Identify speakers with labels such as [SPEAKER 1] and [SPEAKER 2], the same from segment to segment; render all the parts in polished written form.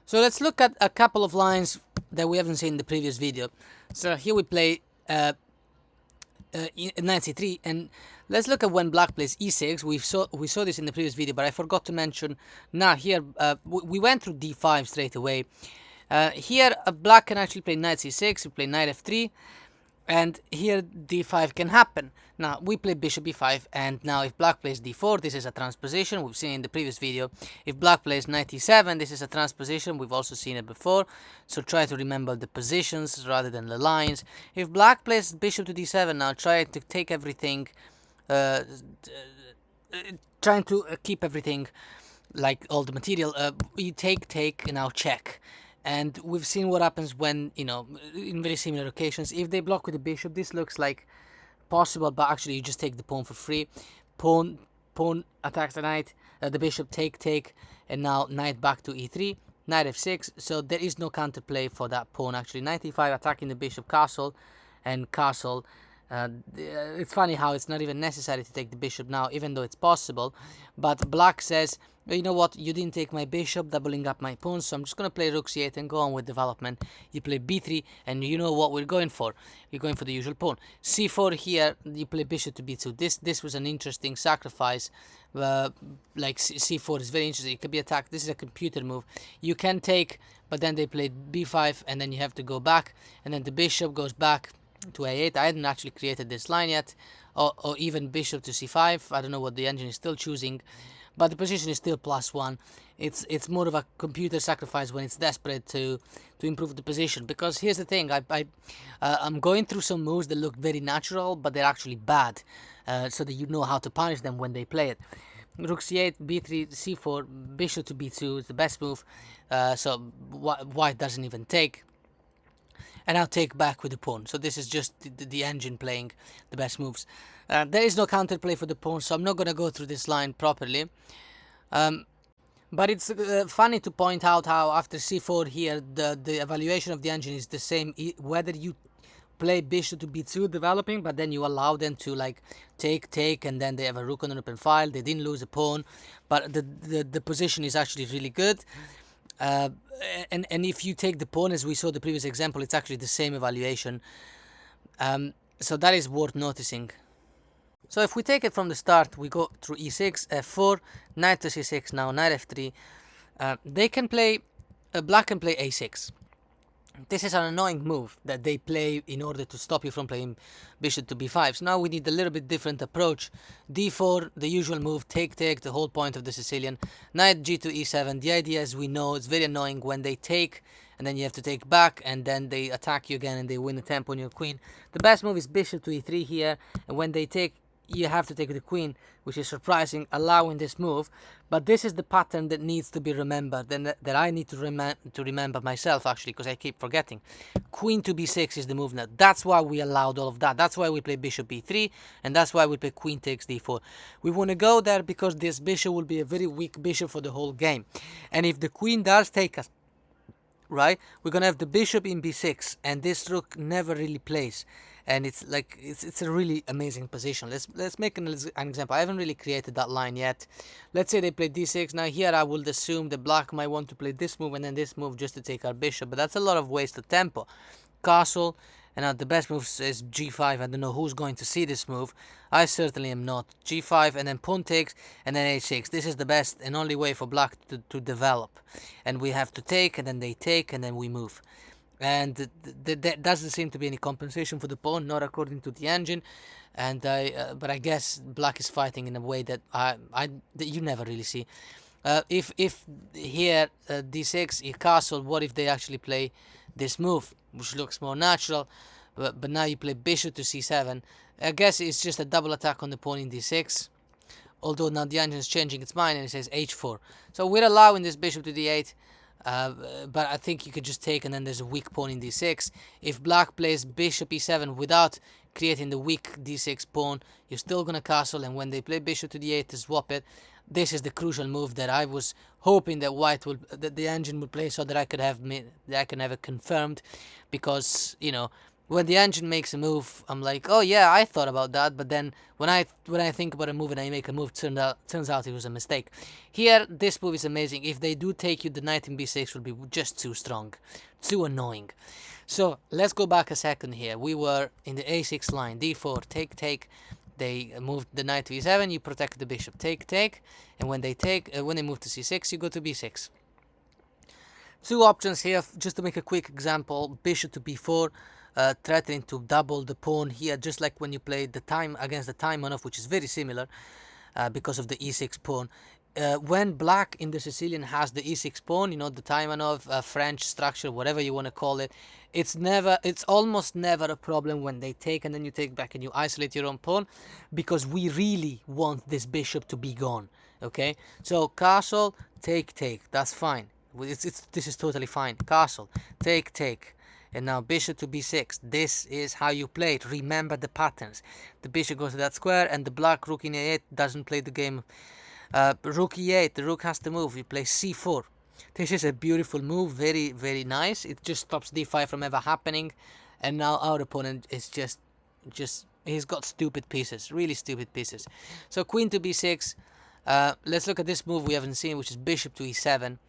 [SPEAKER 1] So let's look at a couple of lines that we haven't seen in the previous video. So here we play knight c3, and let's look at when black plays e6. We saw this in the previous video, but I forgot to mention. Now here we went through d5 straight away. Here black can actually play knight c6, we play knight f3, and here d5 can happen. Now we play bishop e5, and now if black plays d4, this is a transposition, we've seen in the previous video. If black plays knight e7, this is a transposition, we've also seen it before, so try to remember the positions rather than the lines. If black plays bishop to d7, now try to take everything, trying to keep everything like all the material. You take, and now check. And we've seen what happens when, in very similar occasions, if they block with the bishop, this looks like possible, but actually you just take the pawn for free. Pawn attacks the knight, the bishop, take, and now knight back to e3, knight f6, so there is no counterplay for that pawn. Actually, knight e5 attacking the bishop, castle, and castle. It's funny how it's not even necessary to take the bishop now, even though it's possible, but black says, you know what, you didn't take my bishop, doubling up my pawn, so I'm just going to play rook c8 and go on with development. You play b3, and you know what we're going for. You're going for the usual pawn. c4 here, you play bishop to b2. This was an interesting sacrifice. Like c4 is very interesting. It could be attacked. This is a computer move. You can take, but then they played b5, and then you have to go back, and then the bishop goes back to a8. I hadn't actually created this line yet, or even bishop to c5. I don't know what the engine is still choosing, but the position is still +1. It's more of a computer sacrifice when it's desperate to improve the position. Because here's the thing, I'm going through some moves that look very natural, but they're actually bad, so that you know how to punish them when they play it. Rook c8, b3, c4, bishop to b2 is the best move, so white doesn't even take. And I'll take back with the pawn. So this is just the engine playing the best moves. There is no counterplay for the pawn, so I'm not going to go through this line properly. But it's funny to point out how after c4 here, the evaluation of the engine is the same, whether you play bishop to b2 developing, but then you allow them to like take, and then they have a rook on an open file. They didn't lose a pawn, but the position is actually really good. And if you take the pawn, as we saw the previous example, it's actually the same evaluation. So that is worth noticing. So if we take it from the start, we go through e6, f4, knight to c6, now knight f3. They can play, black can play a6. This is an annoying move that they play in order to stop you from playing bishop to b5. So now we need a little bit different approach. d4, the usual move, take, the whole point of the Sicilian. Knight g2, e7. The idea, as we know, it's very annoying when they take, and then you have to take back, and then they attack you again, and they win the tempo on your queen. The best move is bishop to e3 here, and when they take, you have to take the queen, which is surprising, allowing this move. But this is the pattern that needs to be remembered, and that I need to remember myself, actually, because I keep forgetting. Queen to b6 is the move now. That's why we allowed all of that. That's why we play bishop b3, and that's why we play queen takes d4. We want to go there because this bishop will be a very weak bishop for the whole game. And if the queen does take us, right, we're going to have the bishop in b6, and this rook never really plays. And it's like it's a really amazing position. Let's make an example. I haven't really created that line yet. Let's say they play d6. Now here I would assume the black might want to play this move and then this move just to take our bishop, but that's a lot of wasted tempo. Castle, and now the best move is g5. I don't know who's going to see this move. I certainly am not. g5, and then pawn takes, and then h6. This is the best and only way for black to develop. And we have to take, and then they take, and then we move. And there doesn't seem to be any compensation for the pawn, not according to the engine. And but I guess black is fighting in a way that that you never really see. If here d6, you castle, what if they actually play this move, which looks more natural? But now you play bishop to c7. I guess it's just a double attack on the pawn in d6. Although now the engine is changing its mind and it says h4. So we're allowing this bishop to d8. But I think you could just take, and then there's a weak pawn in d6. If black plays bishop e7 without creating the weak d6 pawn, you're still gonna castle, and when they play bishop to d8 to swap it, this is the crucial move that I was hoping that that the engine would play, so that I could have it confirmed, because when the engine makes a move, I'm like, oh yeah, I thought about that. But then when I think about a move and I make a move, turns out it was a mistake. Here, this move is amazing. If they do take you, the knight in b6 will be just too strong, too annoying. So let's go back a second here. We were in the a6 line, d4, take, take. They moved the knight to e7. You protect the bishop, take, take. And when they move to c6, you go to b6. Two options here, just to make a quick example. Bishop to b4. Threatening to double the pawn here, just like when you play the time against the Taimanov, which is very similar because of the e6 pawn. When black in the Sicilian has the e6 pawn, you know, the Taimanov French structure, whatever you want to call it, it's almost never a problem when they take and then you take back and you isolate your own pawn, because we really want this bishop to be gone. Okay, so castle, take, take, that's fine. This is totally fine. Castle, take, take. And now bishop to b6. This is how you play it. Remember the patterns. The bishop goes to that square, and the black rook in a8 doesn't play the game. Rook e8. The rook has to move. You play c4. This is a beautiful move. Very, very nice. It just stops d5 from ever happening. And now our opponent is just he's got stupid pieces. Really stupid pieces. So queen to b6. Let's look at this move we haven't seen, which is bishop to e7.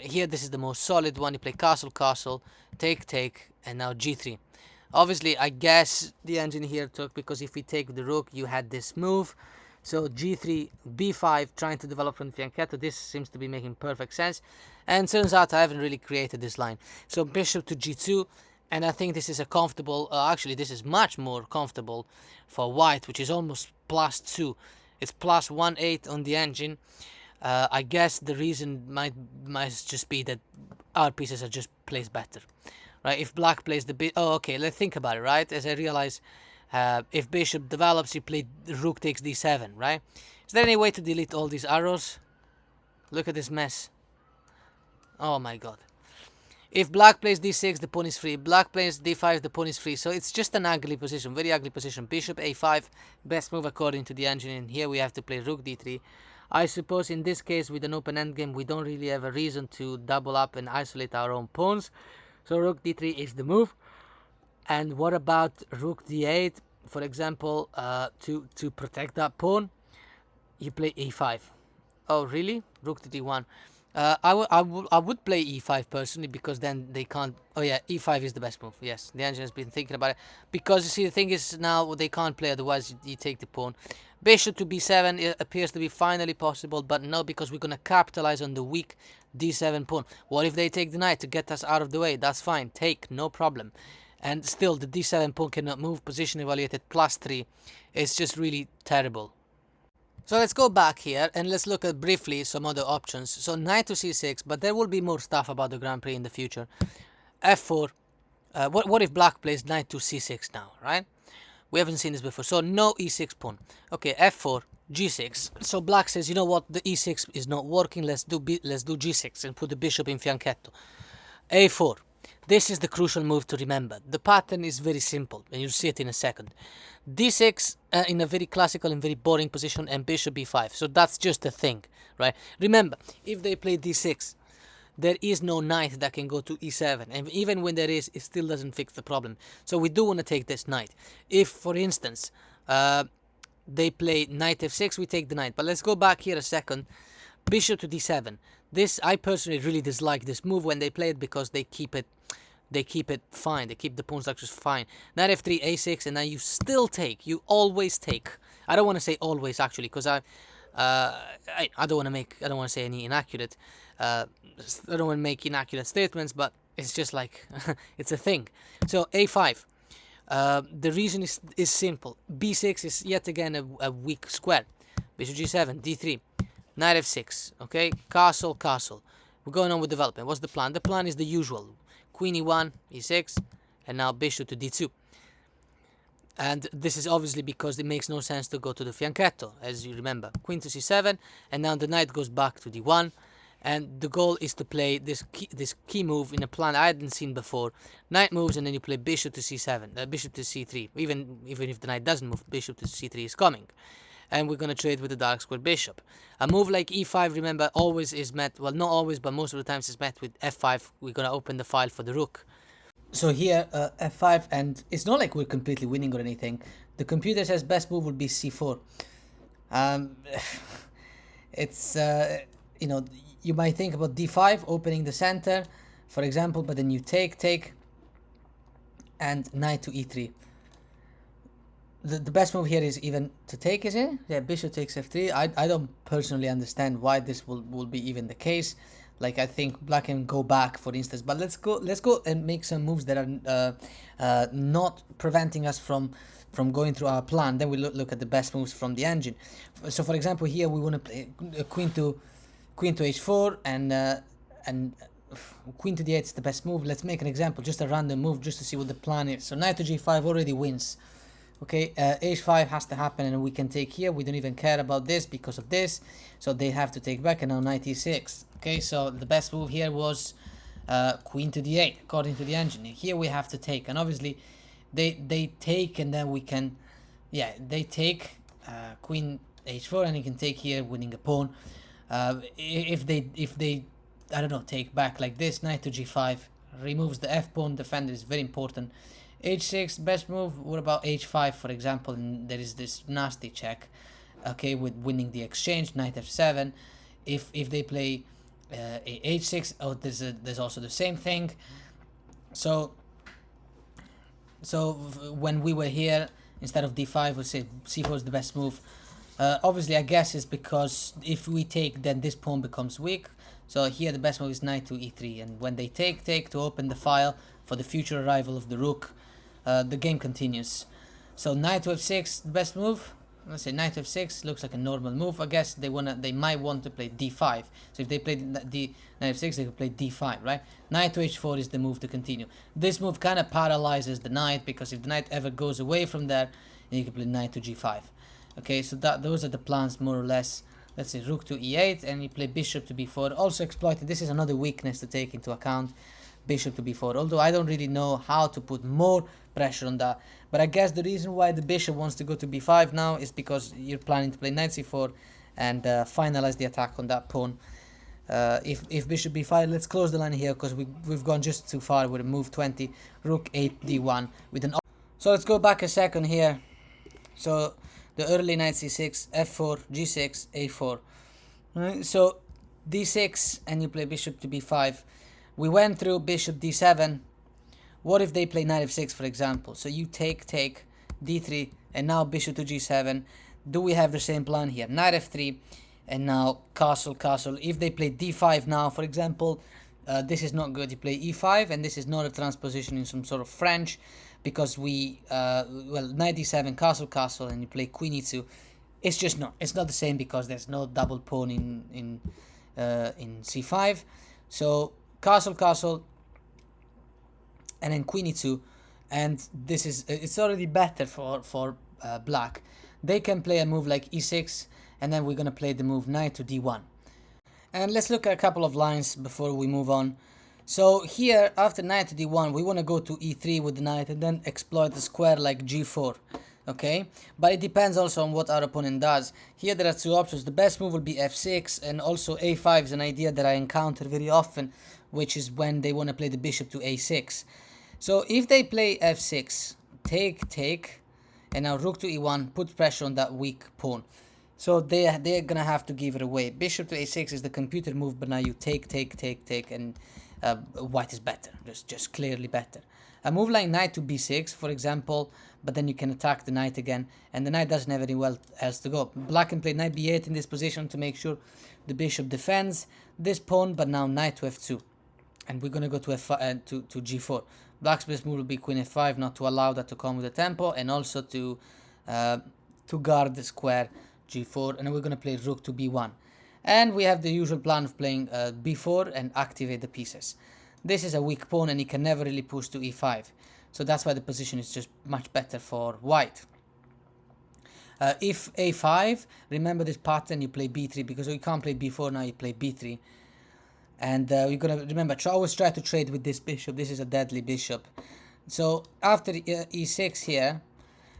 [SPEAKER 1] Here, this is the most solid one. You play castle, castle, take, take, and now g3. Obviously, I guess the engine here took, because if we take the rook, you had this move. So g3, b5, trying to develop from the fianchetto. This seems to be making perfect sense. And turns out I haven't really created this line. So bishop to g2. And I think this is a comfortable, actually this is much more comfortable for white, which is almost +2. It's +1/8 on the engine. I guess the reason might just be that our pieces are just placed better, right? If black plays the okay, let's think about it, right? As I realize, if bishop develops, you play rook takes d7, right? Is there any way to delete all these arrows? Look at this mess. Oh my god. If black plays d6, the pawn is free. Black plays d5, the pawn is free. So it's just an ugly position, very ugly position. Bishop a5, best move according to the engine. And here we have to play rook d3. I suppose in this case, with an open endgame, we don't really have a reason to double up and isolate our own pawns. So rook d3 is the move. And what about rook d8? For example, to protect that pawn, you play e5. Oh, really? Rook to d1. I would play e5 personally, because then they can't. Oh yeah, e5 is the best move. Yes, the engine has been thinking about it, because you see the thing is now they can't play, otherwise you take the pawn. Bishop to b7 it appears to be finally possible, but no, because we're gonna capitalize on the weak d7 pawn. What if they take the knight to get us out of the way? That's fine, take, no problem. And still the d7 pawn cannot move. Position evaluated +3. It's just really terrible. So let's go back here and let's look at briefly some other options. So knight to c6, but there will be more stuff about the Grand Prix in the future. f4. What if black plays knight to c6 now, right? We haven't seen this before. So no e6 pawn. Okay, f4, g6. So black says, you know what, the e6 is not working. Let's do g6 and put the bishop in fianchetto. a4. This is the crucial move to remember. The pattern is very simple, and you'll see it in a second. d6 in a very classical and very boring position, and bishop b5. So that's just a thing, right? Remember, if they play d6, there is no knight that can go to e7. And even when there is, it still doesn't fix the problem. So we do want to take this knight. If, for instance, they play knight f6, we take the knight. But let's go back here a second. Bishop to d7. This, I personally really dislike this move when they play it, because they keep it fine. They keep the pawn structures fine. Knight f3, a6, and now you still take. You always take. I don't want to say always, actually, because I don't want to say any inaccurate. I don't want to make inaccurate statements, but it's just like it's a thing. So a5. The reason is simple. b6 is yet again a weak square. Bishop g7, d3, knight f6. Okay, castle, castle. We're going on with development. What's the plan? The plan is the usual. Queen e1, e6, and now bishop to d2. And this is obviously because it makes no sense to go to the fianchetto, as you remember. Queen to c7, and now the knight goes back to d1. And the goal is to play this key move in a plan I hadn't seen before. Knight moves, and then you play bishop to c7, bishop to c3. Even if the knight doesn't move, bishop to c3 is coming. And we're going to trade with the dark square bishop. A move like e5, remember, always is met, well, not always, but most of the times is met with f5. We're going to open the file for the rook. So here f5, and it's not like we're completely winning or anything. The computer says best move would be c4. um it's you know, you might think about d5 opening the center, for example, but then you take and knight to e3. The best move here is even to take, is it? Yeah, bishop takes f3. I don't personally understand why this will be even the case. Like, I think black can go back, for instance, but let's go and make some moves that are not preventing us from going through our plan. Then we look at the best moves from the engine. So for example, here we want to play queen to h4, and queen to d8 is the best move. Let's make an example, just a random move, just to see what the plan is. So knight to g5 already wins. Okay, h5 has to happen, and we can take here. We don't even care about this because of this, so they have to take back, and now knight e6. Okay, so the best move here was queen to d8 according to the engine. Here we have to take, and obviously they take, and then we can, yeah, they take queen h4, and you can take here, winning a pawn. If they I don't know, take back like this, knight to g5 removes the f pawn defender, is very important. h6 best move. What about h5, for example? And there is this nasty check, okay, with winning the exchange. Knight f7. If they play h6, oh, there's also the same thing. So when we were here, instead of d5, we say c4 is the best move. Obviously, I guess it's because if we take, then this pawn becomes weak. So here the best move is knight to e3, and when they take to open the file for the future arrival of the rook, the game continues. So knight to f6, the best move. Let's say knight to f6 looks like a normal move. I guess they might want to play d5. So if they play knight f6, they could play d5, right? Knight to h4 is the move to continue. This move kind of paralyzes the knight, because if the knight ever goes away from there, then you can play knight to g5. Okay, so those are the plans, more or less. Let's say rook to e8, and you play bishop to b4. Also exploited. This is another weakness to take into account. Bishop to b4. Although I don't really know how to put more pressure on that. But I guess the reason why the bishop wants to go to b5 now is because you're planning to play knight c4 and finalize the attack on that pawn. If bishop b5, let's close the line here, because we've gone just too far with a move 20. Rook 8 d1 with an. So let's go back a second here. So the early knight c6, f4, g6, a4. Right, so d6, and you play bishop to b5. We went through bishop d7. What if they play knight f6, for example? So you take, d3, and now bishop to g7. Do we have the same plan here? Knight f3, and now castle. If they play d5 now, for example, this is not good. You play e5, and this is not a transposition in some sort of French, because we, well, knight d7, castle, and you play queen e2. It's just not. It's not the same, because there's no double pawn in c5. So castle, and then queen e2, and this is, it's already better for black. They can play a move like e6, and then we're gonna play the move knight to d1. And let's look at a couple of lines before we move on. So here, after knight to d1, we want to go to e3 with the knight, and then exploit the square like g4. Okay, but it depends also on what our opponent does. Here there are two options. The best move will be f6, and also a5 is an idea that I encounter very often, which is when they want to play the bishop to a6. So if they play f6, take, and now rook to e1, put pressure on that weak pawn. So they're gonna have to give it away. Bishop to a6 is the computer move, but now you take, and white is better, just clearly better. A move like knight to b6, for example, but then you can attack the knight again, and the knight doesn't have anywhere else to go. Black can play knight b8 in this position to make sure the bishop defends this pawn, but now knight to f2, and we're gonna go to f5 to g4. Black's best move will be queen f5, not to allow that to come with the tempo, and also to guard the square g4, and then we're gonna play rook to b1. And we have the usual plan of playing b4 and activate the pieces. This is a weak pawn, and he can never really push to e5. So that's why the position is just much better for white. If a5, remember this pattern, you play b3, because you can't play b4 now, you play b3. And you're going to remember, always try to trade with this bishop. This is a deadly bishop. So after e6 here,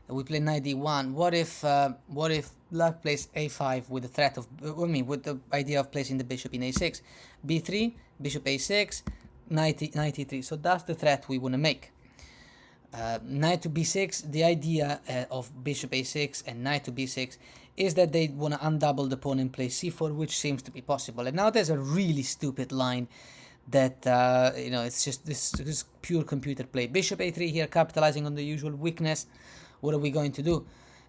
[SPEAKER 1] we play knight d1. What if black plays a5 with the threat of, with the idea of placing the bishop in a6? b3, bishop a6, knight e3. So that's the threat we want to make. Knight to b6, the idea of bishop a6 and knight to b6 is that they want to undouble the pawn and play c4, which seems to be possible. And now there's a really stupid line that, you know, it's just this pure computer play. Bishop a3 here, capitalizing on the usual weakness. What are we going to do?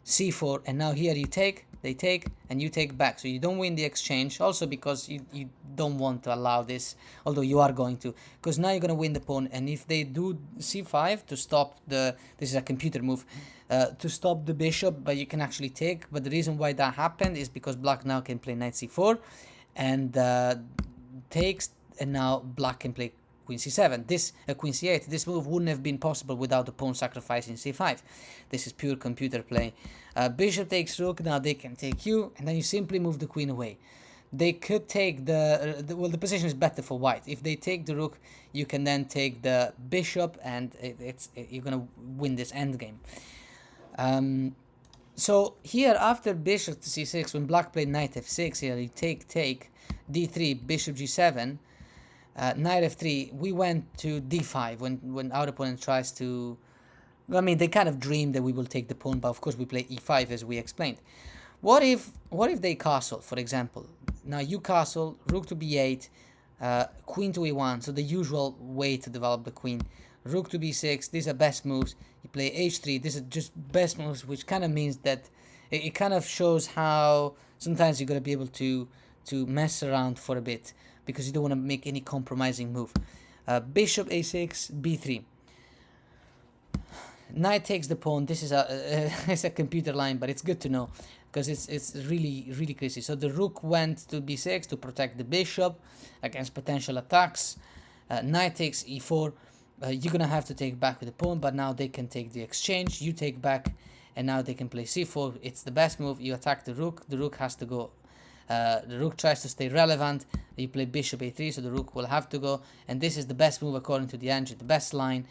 [SPEAKER 1] c4, and now here you take, they take, and you take back. So you don't win the exchange, also because you don't want to allow this, although you are going to, because now you're going to win the pawn. And if they do c5 to stop the, this is a computer move, to stop the bishop, but you can actually take. But the reason why that happened is because black now can play knight c4 and takes, and now black can play queen c7, this queen c8. This move wouldn't have been possible without the pawn sacrificing c5. This is pure computer play. Bishop takes rook, now they can take you, and then you simply move the queen away. They could take well, the position is better for white. If they take the rook, you can then take the bishop, and you're gonna win this endgame. So here, after bishop to c6, when black played knight f6, here you take, d3, bishop g7, knight f3, we went to d5 when our opponent tries to, I mean, they kind of dream that we will take the pawn, but of course we play e5 as we explained. What if they castle, for example? Now you castle, rook to b8, queen to e1, so the usual way to develop the queen. Rook to b6, these are best moves. You play h3, these are just best moves, which kind of means that it kind of shows how sometimes you're going to be able to mess around for a bit, because you don't want to make any compromising move. Bishop a6, b3. Knight takes the pawn. This is it's a computer line, but it's good to know because it's really crazy. So the rook went to b6 to protect the bishop against potential attacks. Knight takes e4. You're gonna have to take back with the pawn, but now they can take the exchange. You take back, and now they can play c4. It's the best move. You attack the rook. The rook has to go. The rook tries to stay relevant. You play bishop a3, so the rook will have to go, and this is the best move according to the engine, the best line.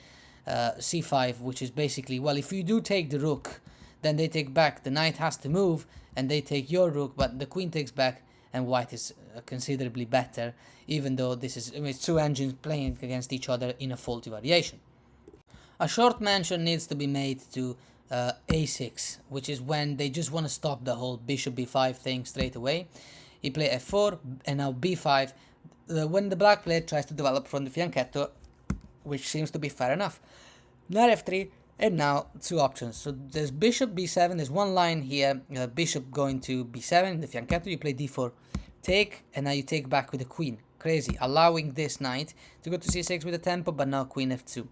[SPEAKER 1] C5, which is basically, well, if you do take the rook, then they take back, the knight has to move, and they take your rook, but the queen takes back, and white is considerably better, even though this is, I mean, it's two engines playing against each other in a faulty variation. A short mention needs to be made to a6, which is when they just want to stop the whole bishop b5 thing straight away. You play f4, and now b5, when the black player tries to develop from the fianchetto, which seems to be fair enough. Knight f3, and now two options. So there's bishop b7, there's one line here, bishop going to b7, in the fianchetto, you play d4, take, and now you take back with the queen. Crazy, allowing this knight to go to c6 with a tempo, but now queen f2.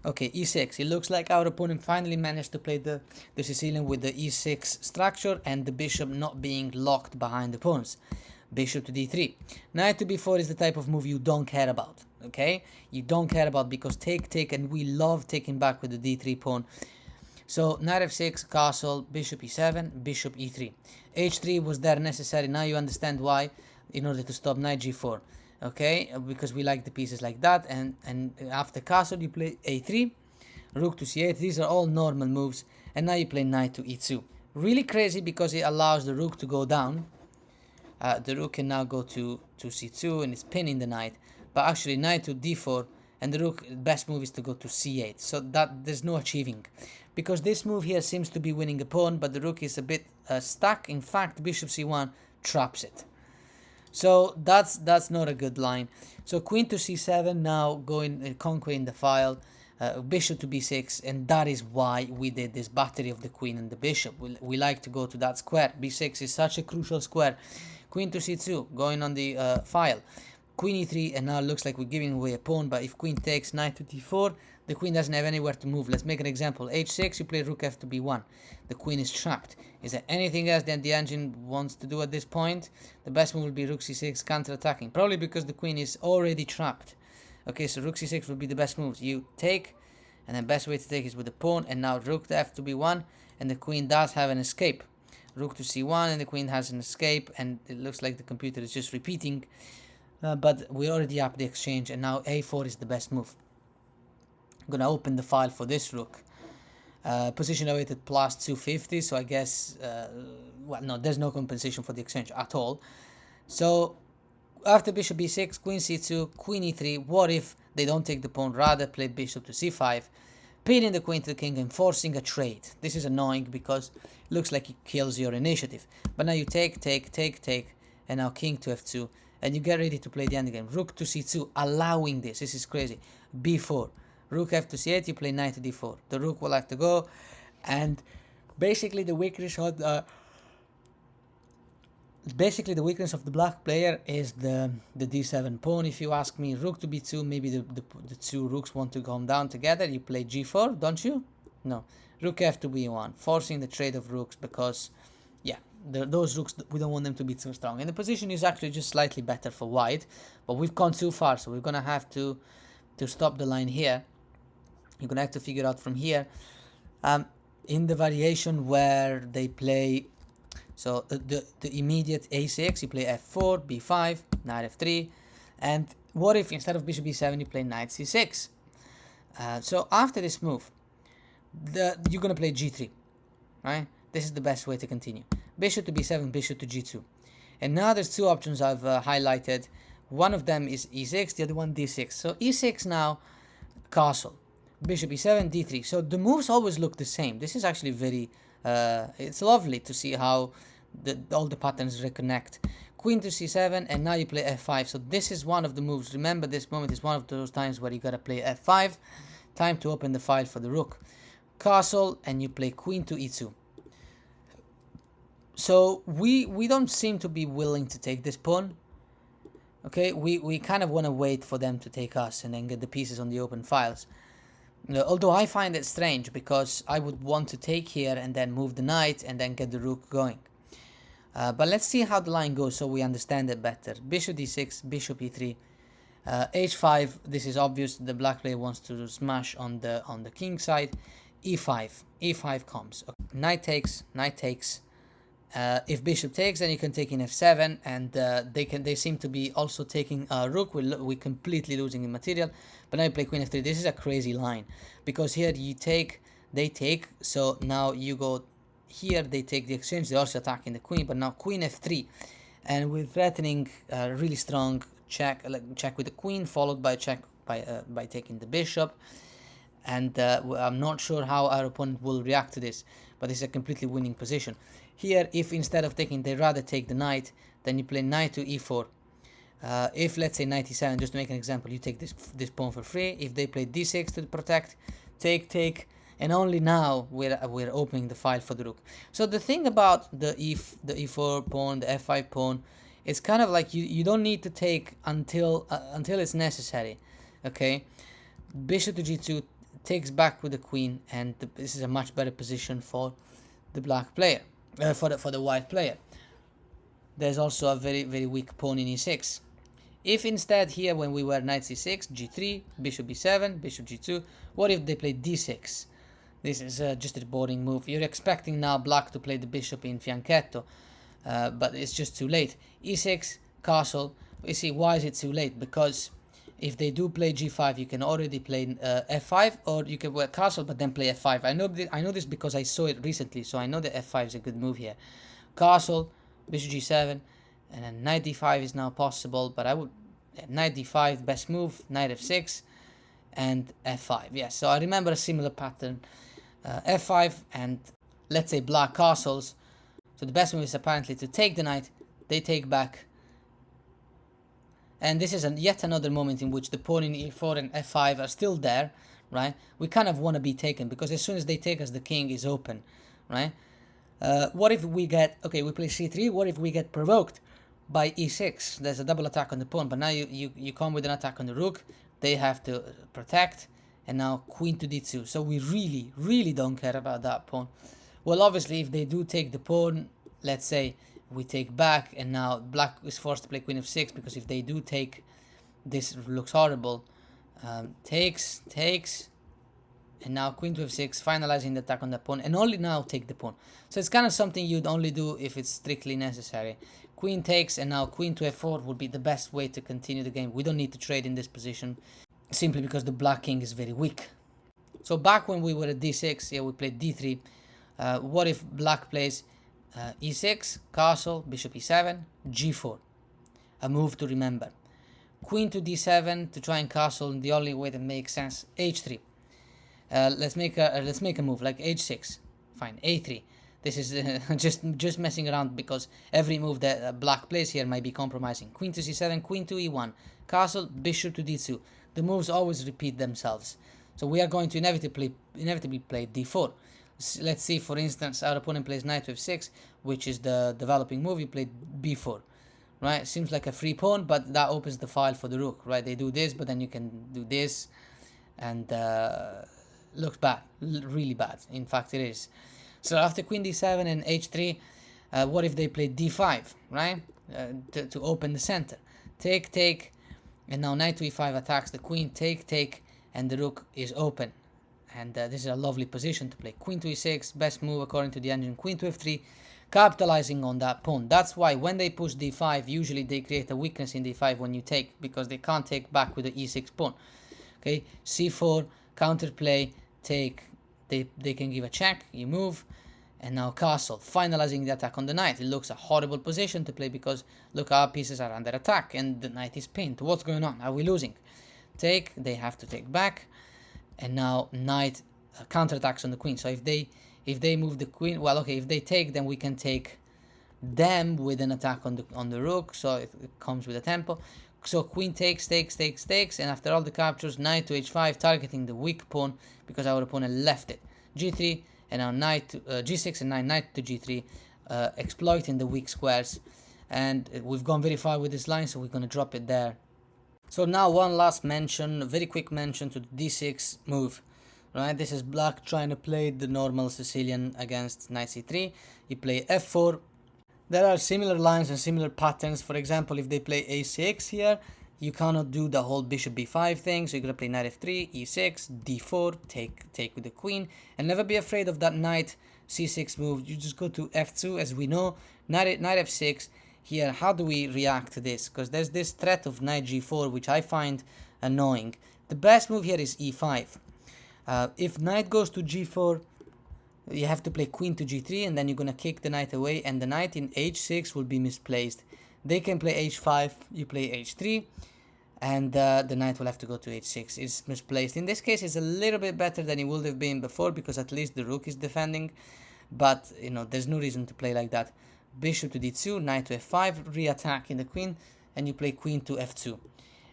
[SPEAKER 1] Okay, e6, it looks like our opponent finally managed to play the Sicilian with the e6 structure, and the bishop not being locked behind the pawns. Bishop to d3. Knight to b4 is the type of move you don't care about. Okay, you don't care about, because take, and we love taking back with the d3 pawn. So knight f6, castle, bishop e7, bishop e3. h3 was there necessary. Now you understand why, in order to stop knight g4. Okay, because we like the pieces like that. And after castle you play a3, rook to c8. These are all normal moves. And now you play knight to e2. Really crazy, because it allows the rook to go down. The rook can now go to c2, and it's pinning the knight. But actually knight to d4, and the rook, best move is to go to c8. So that there's no achieving, because this move here seems to be winning a pawn, but the rook is a bit stuck. In fact, bishop c1 traps it. So that's not a good line. So queen to c7, now going conquering the file. Bishop to b6, and that is why we did this battery of the queen and the bishop. We like to go to that square. b6 is such a crucial square. Queen to c2, going on the file. Queen e3, and now it looks like we're giving away a pawn, but if queen takes, knight to d4, the queen doesn't have anywhere to move. Let's make an example. h6, you play rook f to b1. The queen is trapped. Is there anything else that the engine wants to do at this point? The best move will be rook c6, counter-attacking, probably because the queen is already trapped. Okay, so rook c6 will be the best moves. You take, and the best way to take is with the pawn, and now rook to f to b1, and the queen does have an escape. Rook to c1, and the queen has an escape, and it looks like the computer is just repeating. But we're already up the exchange, and now a4 is the best move. I'm gonna open the file for this rook. Position awaited plus 250, so I guess, well, no, there's no compensation for the exchange at all. So after bishop b6, queen c2, queen e3, what if They don't take the pawn, rather play bishop to c5, pinning the queen to the king and forcing a trade. This is annoying because it looks like it kills your initiative. But now you take, and now king to f2, and you get ready to play the endgame. Rook to c2, allowing this. This is crazy. b4, rook f to c8, you play knight to d4. The rook will have to go, and basically the weakness of the black player is the d7 pawn. If you ask me, rook to b2, maybe the two rooks want to come down together. You play g4, don't you? No. Rook f to b1, forcing the trade of rooks because, yeah, those rooks, we don't want them to be too strong. And the position is actually just slightly better for white, but we've gone too far, so we're going to have to stop the line here. You're going to have to figure out from here. In the variation where they play, so the immediate a6, you play f4, b5, knight f3, and what if instead of bishop b7 you play knight c6? So after this move, you're gonna play g3, right? This is the best way to continue. Bishop to b7, bishop to g2, and now there's two options I've highlighted. One of them is e6, the other one d6. So e6 now, castle. Bishop e7, d3. So the moves always look the same. This is actually very, it's lovely to see how all the patterns reconnect. Queen to c7, and now you play f5. So this is one of the moves. Remember, this moment is one of those times where you gotta play f5. Time to open the file for the rook. Castle, and you play queen to e2. So we don't seem to be willing to take this pawn. Okay, we kind of want to wait for them to take us and then get the pieces on the open files. Although I find it strange because I would want to take here and then move the knight and then get the rook going. But let's see how the line goes so we understand it better. Bishop d6, bishop e3, h5. This is obvious. The black player wants to smash on the king side. e5 comes. Okay. Knight takes. If bishop takes, then you can take in f7, and they seem to be also taking rook. We're completely losing in material. But now you play queen f3. This is a crazy line because here you take, they take. So now you go here. They take the exchange. They're also attacking the queen. But now queen f3, and we're threatening a really strong check with the queen, followed by a check by taking the bishop. And I'm not sure how our opponent will react to this, but this is a completely winning position. Here, if instead of taking, they rather take the knight, then you play knight to e4. If, let's say, knight e7, just to make an example, you take this pawn for free. If they play d6 to protect, take, and only now we're opening the file for the rook. So the thing about the e4 pawn, the f5 pawn, it's kind of like you don't need to take until it's necessary. Okay, bishop to g2 takes back with the queen, and this is a much better position for the black player, for the white player. There's also a very, very weak pawn in e6. If instead here, when we were knight c6, g3, bishop b7, bishop g2, what if they play d6? This is just a boring move. You're expecting now black to play the bishop in fianchetto, but it's just too late. e6, castle. You see, why is it too late? Because if they do play g5, you can already play f5, or you can wear castle but then play f5. I know this because I saw it recently, so I know that f5 is a good move here. Castle, bishop g7, and then knight d5 is now possible, but I would knight d5, best move, knight f6, and f5. Yes, so I remember a similar pattern. F5, and let's say black castles. So the best move is apparently to take the knight, they take back. And this is yet another moment in which the pawn in e4 and f5 are still there, right? We kind of want to be taken, because as soon as they take us, the king is open, right? What if we get, okay, we play c3, what if we get provoked by e6? There's a double attack on the pawn, but now you come with an attack on the rook, they have to protect, and now queen to d2. So we really, really don't care about that pawn. Well, obviously, if they do take the pawn, let's say, we take back, and now black is forced to play queen f6, because if they do take, this looks horrible. Takes, and now queen to f6, finalizing the attack on the pawn, and only now take the pawn. So it's kind of something you'd only do if it's strictly necessary. Queen takes, and now queen to f4 would be the best way to continue the game. We don't need to trade in this position, simply because the black king is very weak. So back when we were at d6, yeah, we played d3. What if black plays e6, castle, bishop e7, g4. A move to remember. queen to d7 to try and castle in the only way that makes sense. h3. Let's make a move like h6. Fine. a3. This is just messing around because every move that black plays here might be compromising. Queen to c7, queen to e1, castle, bishop to d2. The moves always repeat themselves. So we are going to inevitably play d4. Let's see, for instance, our opponent plays knight to f6, which is the developing move. He played b4, right? Seems like a free pawn, but that opens the file for the rook, right? They do this, but then you can do this, and looks bad, really bad. In fact, it is. So after queen d7 and h3, what if they play d5, right? To open the center. Take, take, and now knight to e5 attacks the queen. Take, take, and the rook is open. And this is a lovely position to play. Queen to e6, best move according to the engine. Queen to f3, capitalizing on that pawn. That's why when they push d5, usually they create a weakness in d5 when you take, because they can't take back with the e6 pawn. Okay, c4, counterplay, take. They can give a check, you move, and now castle, finalizing the attack on the knight. It looks a horrible position to play because look, our pieces are under attack and the knight is pinned. What's going on? Are we losing? Take, they have to take back. And now knight counterattacks on the queen. So if they move the queen, well, okay, if they take, then we can take them with an attack on the rook. So it comes with a tempo. So queen takes, takes, takes, takes, and after all the captures, knight to h5, targeting the weak pawn because our opponent left it. g3, and now knight to g6 and knight to g3, exploiting the weak squares. And we've gone very far with this line, so we're going to drop it there. So now one last mention, very quick mention to the d6 move, right? This is black trying to play the normal Sicilian against knight c3. You play f4. There are similar lines and similar patterns. For example, if they play a6 here, you cannot do the whole bishop b5 thing. So you're going to play knight f3, e6, d4, take with the queen. And never be afraid of that knight c6 move. You just go to f2, as we know, knight f6. Here, how do we react to this? Because there's this threat of knight g4, which I find annoying. The best move here is e5. If knight goes to g4, you have to play queen to g3, and then you're going to kick the knight away, and the knight in h6 will be misplaced. They can play h5, you play h3, and the knight will have to go to h6. It's misplaced. In this case, it's a little bit better than it would have been before, because at least the rook is defending, but, you know, there's no reason to play like that. Bishop to d2, knight to f5, re-attacking the queen, and you play queen to f2.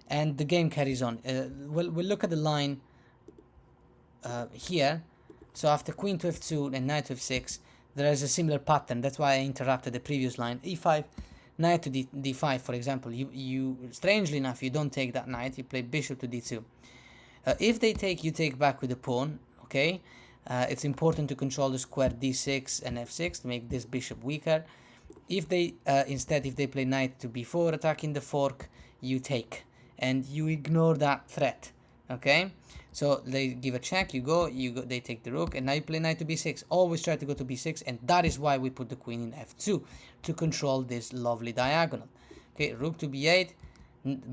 [SPEAKER 1] And the game carries on. We'll look at the line here. So after queen to f2 and knight to f6, there is a similar pattern. That's why I interrupted the previous line. e5, knight to d5, for example. You strangely enough, you don't take that knight. You play bishop to d2. If they take, you take back with the pawn, okay? It's important to control the square d6 and f6 to make this bishop weaker. If they instead, if they play knight to b4, attacking the fork, you take, and you ignore that threat. Okay, so they give a check, you go, they take the rook, and now you play knight to b6. Always try to go to b6, and that is why we put the queen in f2 to control this lovely diagonal. Okay, rook to b8,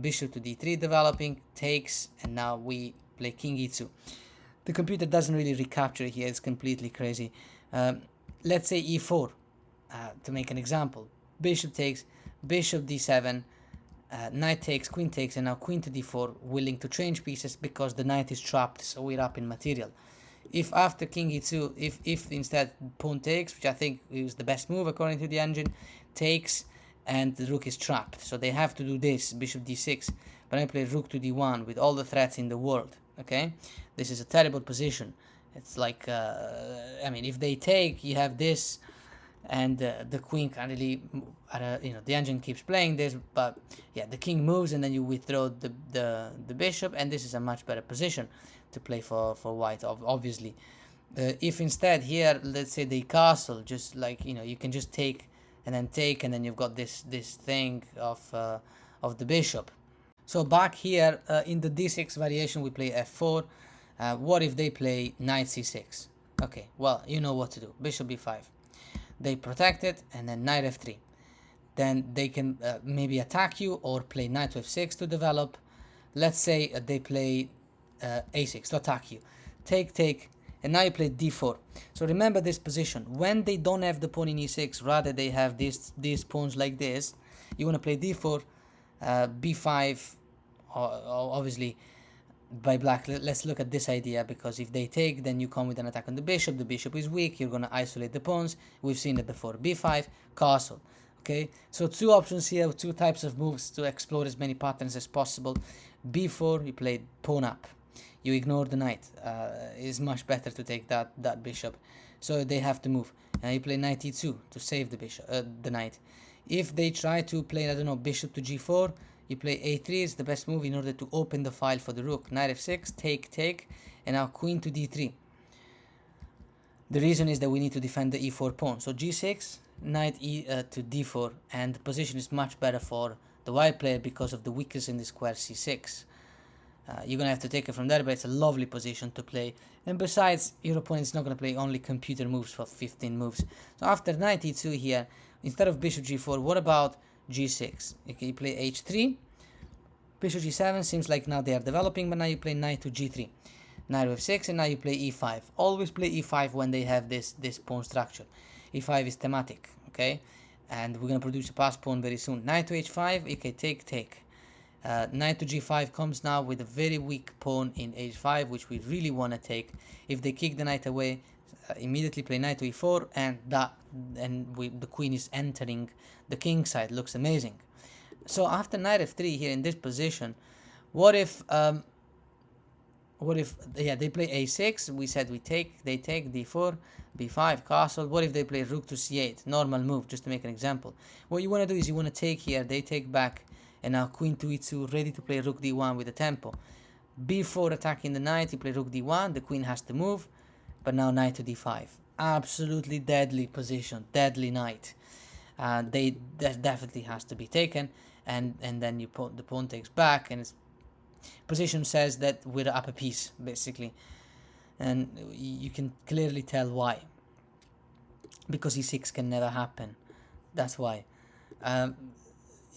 [SPEAKER 1] bishop to d3 developing, takes, and now we play king e2. The computer doesn't really recapture here, it's completely crazy. Let's say e4, to make an example. Bishop takes, bishop d7, knight takes, queen takes, and now queen to d4, willing to change pieces because the knight is trapped, so we're up in material. If after king e2, if instead pawn takes, which I think is the best move according to the engine, takes, and the rook is trapped, so they have to do this, bishop d6, but I play rook to d1 with all the threats in the world. Okay, this is a terrible position. It's like, I mean, if they take, you have this, and the queen can't really, you know, the engine keeps playing this, but yeah, the king moves, and then you withdraw the bishop, and this is a much better position to play for white, obviously. If instead here, let's say they castle, just like, you know, you can just take, and then you've got this thing of the bishop. So back here in the d6 variation, we play f4. What if they play knight c6? Okay, well, you know what to do. Bishop b5. They protect it, and then knight f3. Then they can maybe attack you or play knight to f6 to develop. Let's say they play a6 to attack you. Take, take, and now you play d4. So remember this position. When they don't have the pawn in e6, rather they have these pawns like this, you want to play d4, b5, obviously by black. Let's look at this idea, because if they take, then you come with an attack on the bishop is weak, you're gonna isolate the pawns. We've seen it before. b5, castle. Okay, so two options here, two types of moves to explore as many patterns as possible. b4, you play pawn up, you ignore the knight. It's much better to take that bishop, so they have to move. And you play knight e2 to save the bishop, the knight. If they try to play, I don't know, bishop to g4, you play a3 is the best move in order to open the file for the rook. Knight f6, take, and now queen to d3. The reason is that we need to defend the e4 pawn. So g6, knight to d4, and the position is much better for the white player because of the weakness in the square c6. You're gonna have to take it from there, but it's a lovely position to play. And besides, your opponent is not gonna play only computer moves for 15 moves. So after knight e2 here, instead of bishop g4, what about g6? Okay, you play h3, bishop g7. Seems like now they are developing, but now you play knight to g3, knight f6, and now you play e5. Always play e5 when they have this pawn structure. e5 is thematic, okay, and we're gonna produce a pass pawn very soon. Knight to h5, okay, take. Knight to g5 comes now with a very weak pawn in h5, which we really want to take. If they kick the knight away, immediately play knight to e4, and the queen is entering the king side. Looks amazing. So after knight f3 here in this position, what if they play a6? We said they take d4, b5, castle. What if they play rook to c8? Normal move, just to make an example. What you want to do is you want to take here, they take back, and now queen to e2, ready to play rook d1 with the tempo. b4 attacking the knight, you play rook d1, the queen has to move, but now knight to d5. Absolutely deadly position, deadly knight. That definitely has to be taken, and then the pawn takes back, and its position says that we're up a piece, basically. And you can clearly tell why. Because e6 can never happen. That's why.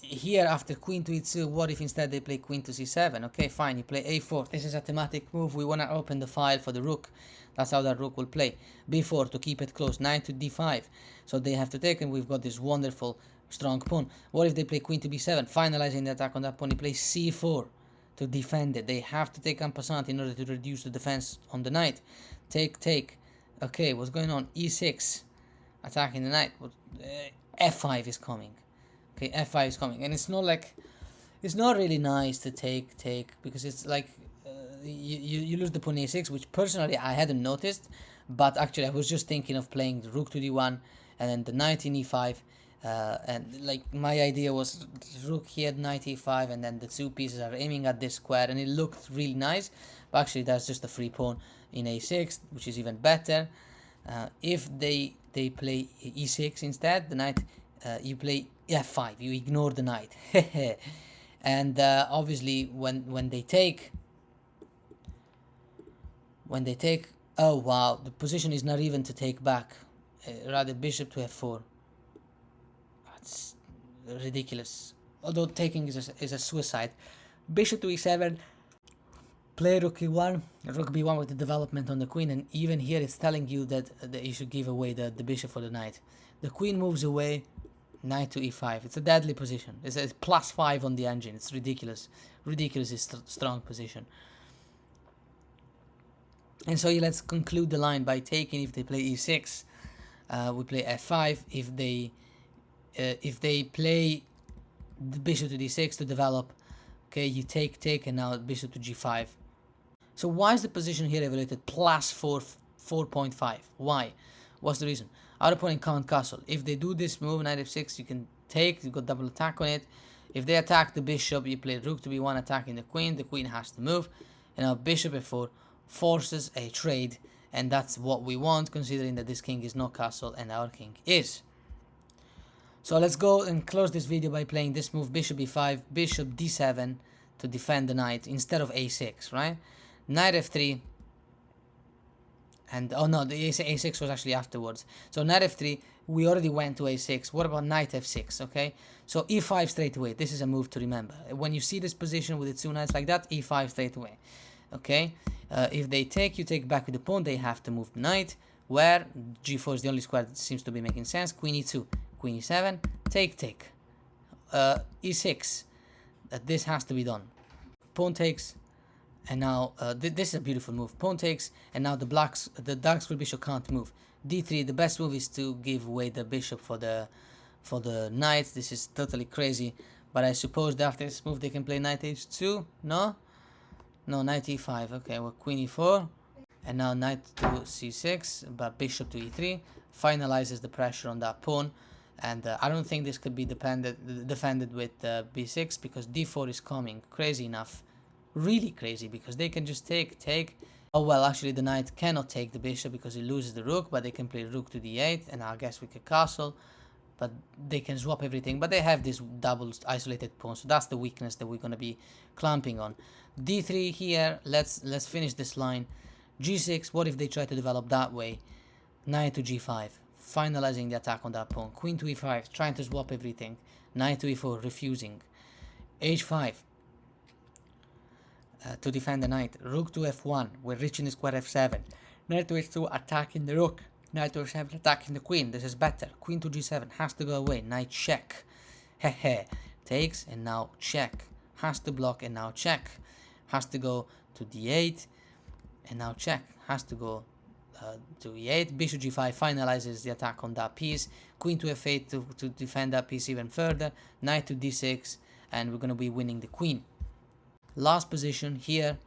[SPEAKER 1] Here after queen to e2, what if instead they play queen to c7? Okay, fine, you play a4. This is a thematic move. We want to open the file for the rook. That's how that rook will play. b4 to keep it close. Knight to d5. So they have to take, and we've got this wonderful strong pawn. What if they play queen to b7? Finalizing the attack on that pawn, he plays c4 to defend it. They have to take en passant in order to reduce the defense on the knight. Take. Okay, what's going on? e6, attacking the knight. f5 is coming. Okay, f5 is coming, and it's not really nice to take, because it's like you lose the pawn a6, which personally I hadn't noticed, but actually I was just thinking of playing the rook to d1 and then the knight in e5, and like my idea was rook here, knight e5, and then the two pieces are aiming at this square, and it looked really nice, but actually that's just a free pawn in a6, which is even better. If they play e6 instead, the knight, you play f5, you ignore the knight. And obviously when they take, oh wow, the position is not even to take back, rather bishop to f4. That's ridiculous. Although taking is a suicide. Bishop to e7, play rook e1, rook b1 with the development on the queen, and even here it's telling you that you should give away the bishop for the knight. The queen moves away, knight to e5. It's a deadly position. It's a +5 on the engine. It's ridiculous. Ridiculously strong position. And so let's conclude the line by taking. If they play e6, we play f5. If they play the bishop to d6 to develop, okay, you take, and now bishop to g5. So why is the position here evaluated +4.5? Why? What's the reason? Our opponent can't castle. If they do this move, knight f6, you can take, you got double attack on it. If they attack the bishop, you play rook to b1 attacking the queen has to move, and now bishop f4 forces a trade, and that's what we want, considering that this king is no castle and our king is. So let's go and close this video by playing this move, bishop b5, bishop d7 to defend the knight instead of a6, right? Knight f3, and oh no, the a6 was actually afterwards. So knight f3, we already went to a6. What about knight f6? Okay, so e5 straight away. This is a move to remember. When you see this position with the two knights like that, e5 straight away. Okay, if they take, you take back with the pawn. They have to move the knight. Where g4 is the only square that seems to be making sense. Queen e2, queen e7, take. E6. This has to be done. pawn takes, and now this is a beautiful move. Pawn takes, and now the dark square bishop can't move. D3. The best move is to give away the bishop for the knight. This is totally crazy, but I suppose that after this move they can play knight h2. No, knight e5. Okay, well, queen e4, and now knight to c6, but bishop to e3 finalizes the pressure on that pawn. And I don't think this could be defended with b6, because d4 is coming. Crazy enough, really crazy, because they can just take. Oh well, actually the knight cannot take the bishop because he loses the rook, but they can play rook to d8, and I guess we could castle, but they can swap everything. But they have this double isolated pawn, so that's the weakness that we're gonna be clamping on. d3 here. Let's finish this line. g6. What if they try to develop that way? Knight to g5, finalizing the attack on that pawn. Queen to e5, trying to swap everything. Knight to e4, refusing. h5 to defend the knight. Rook to f1, we're reaching the square f7. Knight to h2, attacking the rook. Knight to f7, attacking the queen. This is better. Queen to g7, has to go away. Knight check. Hehe. Takes, and now check. Has to block, and now check. Has to go to d8, and now check. Has to go to e8. Bishop g5 finalizes the attack on that piece. Queen to f8 to defend that piece even further. Knight to d6, and we're going to be winning the queen. Last position here.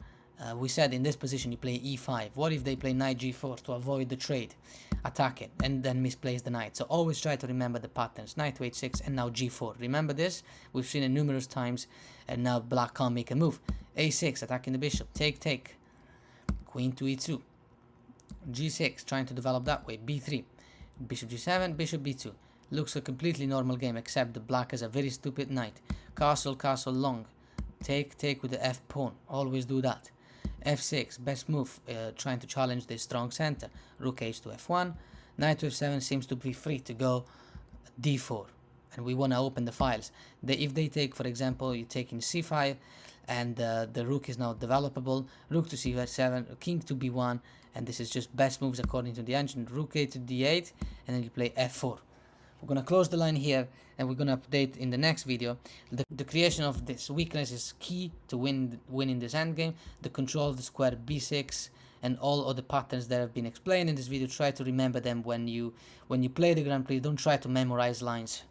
[SPEAKER 1] We said in this position you play e5. What if they play knight g4 to avoid the trade? Attack it and then misplace the knight. So always try to remember the patterns. Knight to h6 and now g4. Remember this? We've seen it numerous times, and now black can't make a move. a6, attacking the bishop. Take. Queen to e2. g6, trying to develop that way. b3. Bishop g7, bishop b2. Looks a completely normal game, except the black has a very stupid knight. Castle long. Take with the f pawn. Always do that. f6, best move, trying to challenge the strong center. Rook h to f1. Knight to f7 seems to be free to go d4, and we want to open the files. If they take, for example, you take in c5, and the rook is now developable. Rook to c7, king to b1, and this is just best moves according to the engine. Rook a to d8, and then you play f4. We're going to close the line here, and we're going to update in the next video. The creation of this weakness is key to winning this endgame. The control of the square b6 and all other patterns that have been explained in this video. Try to remember them when you play the Grand Prix. Don't try to memorize lines.